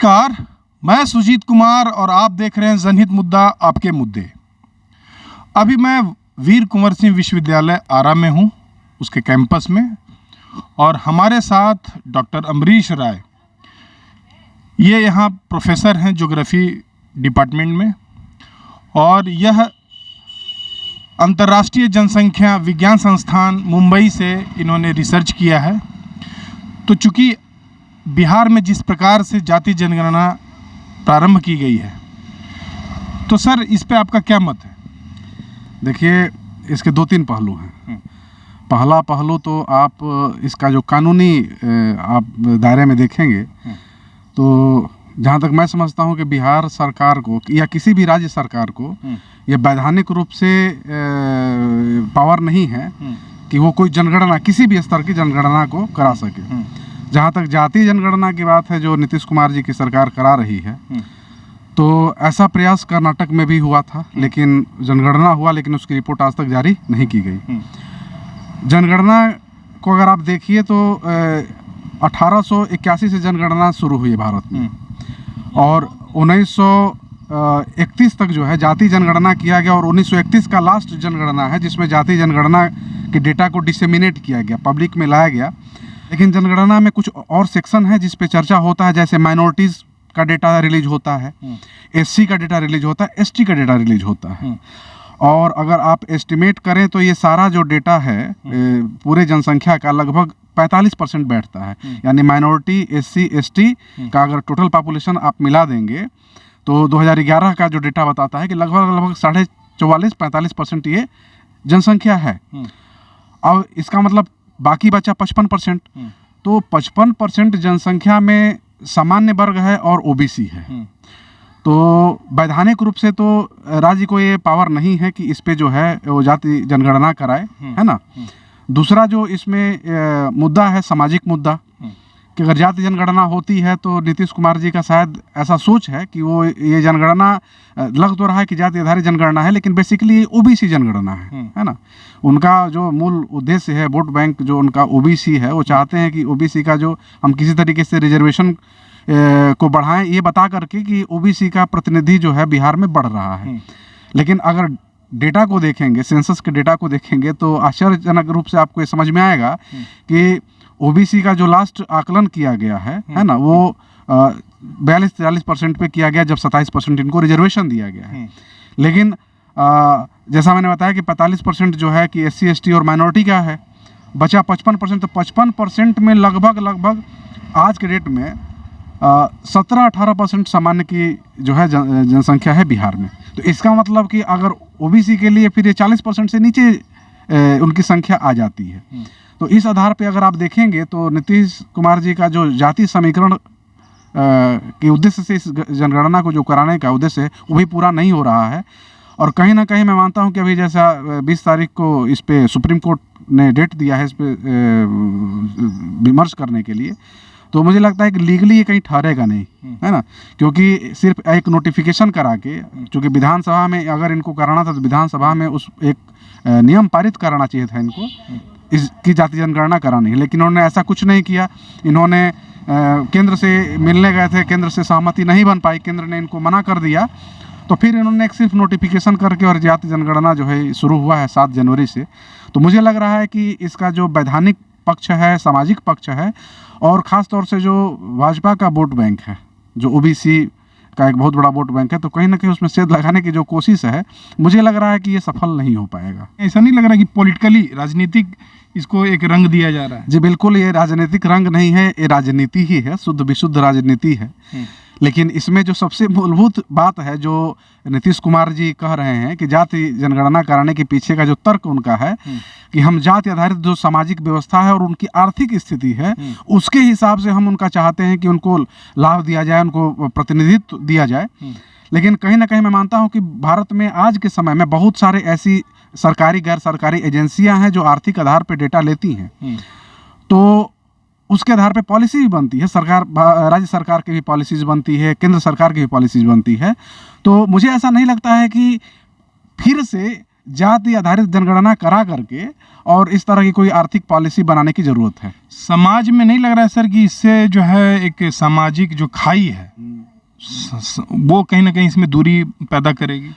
नमस्कार, मैं सुजीत कुमार और आप देख रहे हैं जनहित मुद्दा आपके मुद्दे। अभी मैं वीर कुंवर सिंह विश्वविद्यालय आरा में हूँ, उसके कैंपस में, और हमारे साथ डॉक्टर अमरीश राय, ये यहाँ प्रोफेसर हैं ज्योग्राफी डिपार्टमेंट में, और यह अंतर्राष्ट्रीय जनसंख्या विज्ञान संस्थान मुंबई से इन्होंने रिसर्च किया है। तो चूँकि बिहार में जिस प्रकार से जाति जनगणना प्रारंभ की गई है, तो सर इस पे आपका क्या मत है? देखिए, इसके दो तीन पहलू हैं। पहला पहलू तो आप इसका जो कानूनी आप दायरे में देखेंगे तो जहाँ तक मैं समझता हूँ कि बिहार सरकार को या किसी भी राज्य सरकार को यह वैधानिक रूप से पावर नहीं है कि वो कोई जनगणना, किसी भी स्तर की जनगणना को करा सके। जहाँ तक जातीय जनगणना की बात है, जो नीतीश कुमार जी की सरकार करा रही है, तो ऐसा प्रयास कर्नाटक में भी हुआ था, लेकिन जनगणना हुआ, लेकिन उसकी रिपोर्ट आज तक जारी नहीं की गई। जनगणना को अगर आप देखिए तो 1881 से जनगणना शुरू हुई है भारत में, और 1931 तक जो है जाति जनगणना किया गया, और 1931 का लास्ट जनगणना है जिसमें जाति जनगणना के डेटा को डिसेमिनेट किया गया, पब्लिक में लाया गया। लेकिन जनगणना में कुछ और सेक्शन है जिस पे चर्चा होता है, जैसे माइनॉरिटीज़ का डेटा रिलीज होता है, एससी का डेटा रिलीज होता है, एसटी का डेटा रिलीज होता है। और अगर आप एस्टिमेट करें तो ये सारा जो डेटा है पूरे जनसंख्या का लगभग 45% बैठता है। यानी माइनॉरिटी, एससी, एसटी का अगर टोटल पॉपुलेशन आप मिला देंगे तो 2011 का जो डेटा बताता है कि लगभग 44-45% ये जनसंख्या है। अब इसका मतलब बाकी बचा 55%। तो 55% जनसंख्या में सामान्य वर्ग है और ओबीसी है। तो वैधानिक रूप से तो राज्य को ये पावर नहीं है कि इस पे जो है वो जाति जनगणना कराए, है ना। दूसरा जो इसमें मुद्दा है सामाजिक मुद्दा, कि अगर जाति जनगणना होती है तो नीतीश कुमार जी का शायद ऐसा सोच है कि वो ये जनगणना लग तो रहा है कि जाति आधारित जनगणना है, लेकिन बेसिकली ओबीसी जनगणना है ना। उनका जो मूल उद्देश्य है, वोट बैंक जो उनका ओबीसी है, वो चाहते हैं कि ओबीसी का जो हम किसी तरीके से रिजर्वेशन को बढ़ाएं, ये बता करके कि ओबीसी का प्रतिनिधि जो है बिहार में बढ़ रहा है। लेकिन अगर डेटा को देखेंगे, सेंसस के डेटा को देखेंगे, तो आश्चर्यजनक रूप से आपको ये समझ में आएगा कि ओबीसी का जो लास्ट आकलन किया गया है ना, वो 42-43% पे किया गया, जब 27% इनको रिजर्वेशन दिया गया है। लेकिन जैसा मैंने बताया कि 45% जो है कि एससी, एसटी और माइनॉरिटी का है, बचा 55%। तो 55% में लगभग आज के डेट में 17-18% सामान्य की जो है जनसंख्या है बिहार में। तो इसका मतलब कि अगर ओबीसी के लिए फिर ये 40% से नीचे उनकी संख्या आ जाती है। तो इस आधार पे अगर आप देखेंगे तो नीतीश कुमार जी का जो जाति समीकरण के उद्देश्य से इस जनगणना को जो कराने का उद्देश्य है, वो भी पूरा नहीं हो रहा है। और कहीं ना कहीं मैं मानता हूं कि अभी जैसा 20 तारीख को इस पे सुप्रीम कोर्ट ने डेट दिया है इस पे विमर्श करने के लिए, तो मुझे लगता है कि लीगली ये कहीं ठहरेगा नहीं, है ना। क्योंकि सिर्फ एक नोटिफिकेशन करा के, चूँकि विधानसभा में अगर इनको कराना था तो विधानसभा में उस एक नियम पारित कराना चाहिए था इनको, इसकी जाति जनगणना करानी है। लेकिन उन्होंने ऐसा कुछ नहीं किया। इन्होंने केंद्र से मिलने गए थे, केंद्र से सहमति नहीं बन पाई, केंद्र ने इनको मना कर दिया। तो फिर इन्होंने एक सिर्फ नोटिफिकेशन करके और जाति जनगणना जो है शुरू हुआ है 7 जनवरी से। तो मुझे लग रहा है कि इसका जो वैधानिक पक्ष है, सामाजिक पक्ष है, और ख़ास तौर से जो भाजपा का वोट बैंक है, जो ओबीसी का एक बहुत बड़ा वोट बैंक है, तो कहीं ना कहीं उसमें सेध लगाने की जो कोशिश है, मुझे लग रहा है कि ये सफल नहीं हो पाएगा। ऐसा नहीं लग रहा कि पॉलिटिकली, राजनीतिक इसको एक रंग दिया जा रहा है? जी बिल्कुल, ये राजनीतिक रंग नहीं है, ये राजनीति ही है, शुद्ध विशुद्ध राजनीति है। लेकिन इसमें जो सबसे मूलभूत बात है, जो नीतीश कुमार जी कह रहे हैं कि जाति जनगणना कराने के पीछे का जो तर्क उनका है कि हम जाति आधारित जो सामाजिक व्यवस्था है और उनकी आर्थिक स्थिति है, उसके हिसाब से हम उनका चाहते हैं कि उनको लाभ दिया जाए, उनको प्रतिनिधित्व दिया जाए। लेकिन कहीं ना कहीं मैं मानता हूं कि भारत में आज के समय में बहुत सारे ऐसी सरकारी गैर सरकारी एजेंसियां हैं जो आर्थिक आधार पर डेटा लेती हैं, तो उसके आधार पे पॉलिसी भी बनती है। सरकार, राज्य सरकार की भी पॉलिसीज बनती है, केंद्र सरकार की भी पॉलिसीज बनती है। तो मुझे ऐसा नहीं लगता है कि फिर से जाति आधारित जनगणना करा करके और इस तरह की कोई आर्थिक पॉलिसी बनाने की जरूरत है। समाज में नहीं लग रहा है सर कि इससे जो है एक सामाजिक जो खाई है वो कहीं ना कहीं इसमें दूरी पैदा करेगी।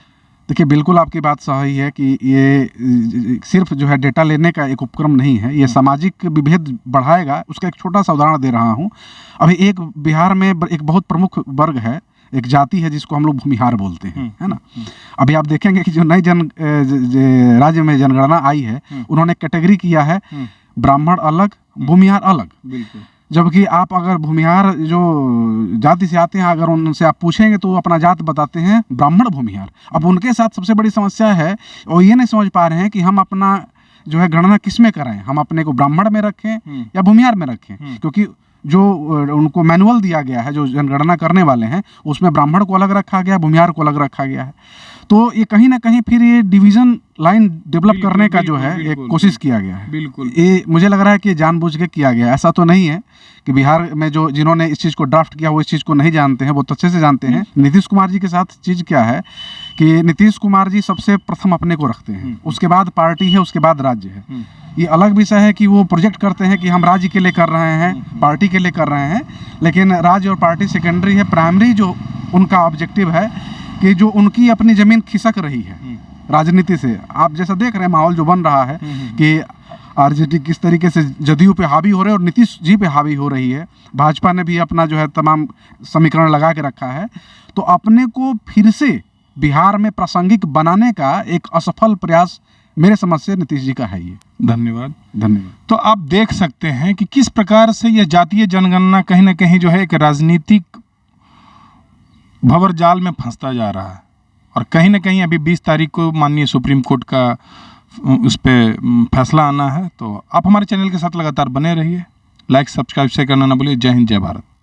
देखिए, बिल्कुल आपकी बात सही है कि ये सिर्फ जो है डेटा लेने का एक उपक्रम नहीं है, ये सामाजिक विभेद बढ़ाएगा। उसका एक छोटा सा उदाहरण दे रहा हूँ। अभी एक बिहार में एक बहुत प्रमुख वर्ग है, एक जाति है जिसको हम लोग भूमिहार बोलते हैं, है ना। अभी आप देखेंगे कि जो नई राज्य में जनगणना आई है, उन्होंने कैटेगरी किया है ब्राह्मण अलग, भूमिहार अलग। बिल्कुल। जबकि आप अगर भूमिहार जो जाति से आते हैं, अगर उनसे आप पूछेंगे तो वो अपना जात बताते हैं ब्राह्मण भूमिहार। अब उनके साथ सबसे बड़ी समस्या है, और ये नहीं समझ पा रहे हैं कि हम अपना जो है गणना किस में कराएं, हम अपने को ब्राह्मण में रखें या भूमिहार में रखें। क्योंकि जो उनको मैनुअल दिया गया है, जो जनगणना करने वाले हैं, उसमें ब्राह्मण को अलग रखा गया, भूमिहार को अलग रखा गया है। तो ये कहीं ना कहीं फिर ये डिवीजन लाइन डेवलप करने का जो है एक कोशिश किया गया है। बिल्कुल। ये मुझे लग रहा है कि जानबूझ के किया गया है। ऐसा तो नहीं है कि बिहार में जो जिन्होंने इस चीज़ को ड्राफ्ट किया वो इस चीज़ को नहीं जानते हैं, वो तो अच्छे से जानते हैं। नीतीश कुमार जी के साथ चीज़ क्या है कि नीतीश कुमार जी सबसे प्रथम अपने को रखते हैं, उसके बाद पार्टी है, उसके बाद राज्य है। ये अलग विषय है कि वो प्रोजेक्ट करते हैं कि हम राज्य के लिए कर रहे हैं, पार्टी के लिए कर रहे हैं, लेकिन राज्य और पार्टी सेकेंडरी है। प्राइमरी जो उनका ऑब्जेक्टिव है कि जो उनकी अपनी ज़मीन खिसक रही है राजनीति से। आप जैसा देख रहे हैं माहौल जो बन रहा है कि आरजेडी किस तरीके से जदयू पे हावी हो रहे हैं और नीतीश जी पे हावी हो रही है। भाजपा ने भी अपना जो है तमाम समीकरण लगा के रखा है। तो अपने को फिर से बिहार में प्रासंगिक बनाने का एक असफल प्रयास मेरे समझ से नीतीश जी का है ये। धन्यवाद। धन्यवाद। तो आप देख सकते हैं कि किस प्रकार से यह जातीय जनगणना कहीं ना कहीं जो है एक राजनीतिक भंवर जाल में फंसता जा रहा है, और कहीं ना कहीं अभी 20 तारीख को माननीय सुप्रीम कोर्ट का उस पर फैसला आना है। तो आप हमारे चैनल के साथ लगातार बने रहिए, लाइक सब्सक्राइब से करना ना भूलिए। जय हिंद, जय भारत।